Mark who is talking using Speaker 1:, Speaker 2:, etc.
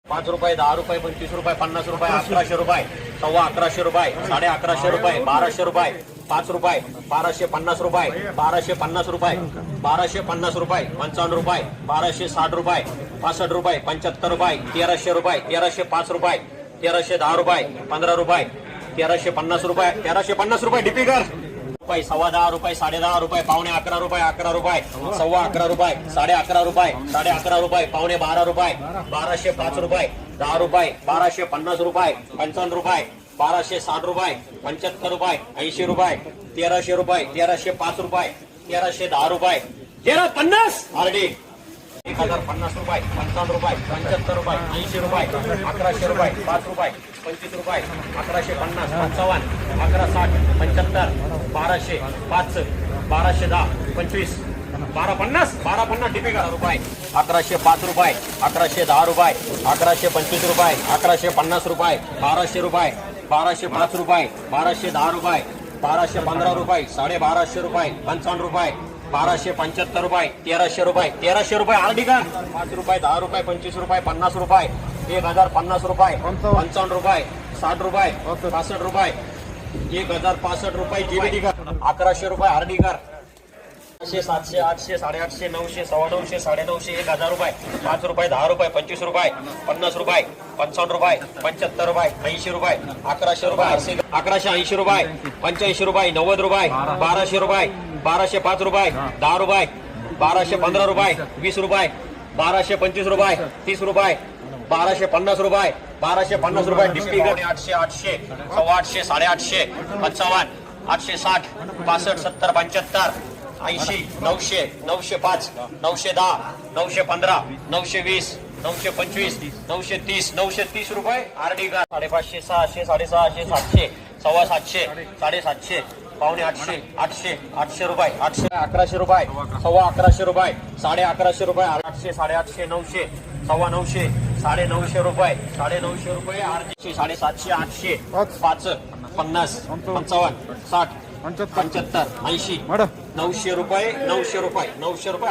Speaker 1: 5 रुपये, 10 रुपये, 25 रुपये, 50 रुपये, 1100 रुपये, 1150 रुपये, 1150 रुपये, 1200 रुपये, 5 रुपये, 1250 रुपये, 1250 रुपये, 1250 रुपये, 55 रुपये, 1260 रुपये, 65 रुपये, 75 रुपये, 1300 रुपये, 1305 रुपये, 1310 रुपये, 15 रुपये, 1350 रुपये, 1350 रुपये डीपी कर रुपये, 10.15 रुपये, 10.5 रुपये, 11.25 रुपये, 11 रुपये, 11.25 रुपये, 11.5 रुपये, 11.5 रुपये, 12.5 रुपये, 1205 रुपये, 10 रुपये, 1250 रुपये, 55 रुपये, 1260 रुपये, 75 रुपये, 80 रुपये, 1300 रुपये, 1305 रुपये, 1310 रुपये, 1350 आरडी 1050 रुपये, 55 रुपये, 75 रुपये, 80 रुपये, 1100 रुपये, 5 रुपये, 25 रुपये, 1150, 55, 1160, 75, 1200, 5, 1210, 25, 1250, 1250 डीपी करा रुपये, 1105 रुपये, 1110 रुपये, 1125 रुपये, 1150 रुपये, 1200 रुपये, 1205 रुपये, 1210 रुपये, 1215 रुपये, 1250 रुपये, 55 रुपये, 1275 रुपये, 1300 रुपये, 1300 रुपये आरडी का 5 रुपये, 10 रुपये, 25 रुपये, 50 रुपये, 1050 रुपये, 55 रुपये, 60 रुपये, 65 रुपये, 1065 रुपये जीबीटी का 1100 रुपये आरडी कर 700, 800, 850, 900, 950, 950, 1000 रुपये, 5 रुपये, 10 रुपये, 25 रुपये, 50 रुपये, 55 रुपये, 75 रुपये, 80 रुपये, 1100 रुपये, 1180 रुपये, 85 रुपये, 90 रुपये, 1200 रुपये, 1205 रुपये, 10 रुपये, 1215 रुपये, 20 रुपये, 1225 रुपये, 30 रुपये, 1250 रुपये, 1250 रुपये डिस्ट्रिक्ट 800, 800, 800, 850, 55, 860, 65, 70, 75, 80, 900, 905, 910, 915, 920, 925, 930, 930 रुपये आरडी का 550, 600, 650, 700, 750, 750, 750, 800, 800 रुपये 800, 1100 रुपये 1150 रुपये 1150 रुपये 800, 850, 900, 950, 950 रुपये 950 रुपये आरडी 750, 800, 5, 50, 55, 60, 75, 80, 900 रुपये 900 रुपये 900 रुपये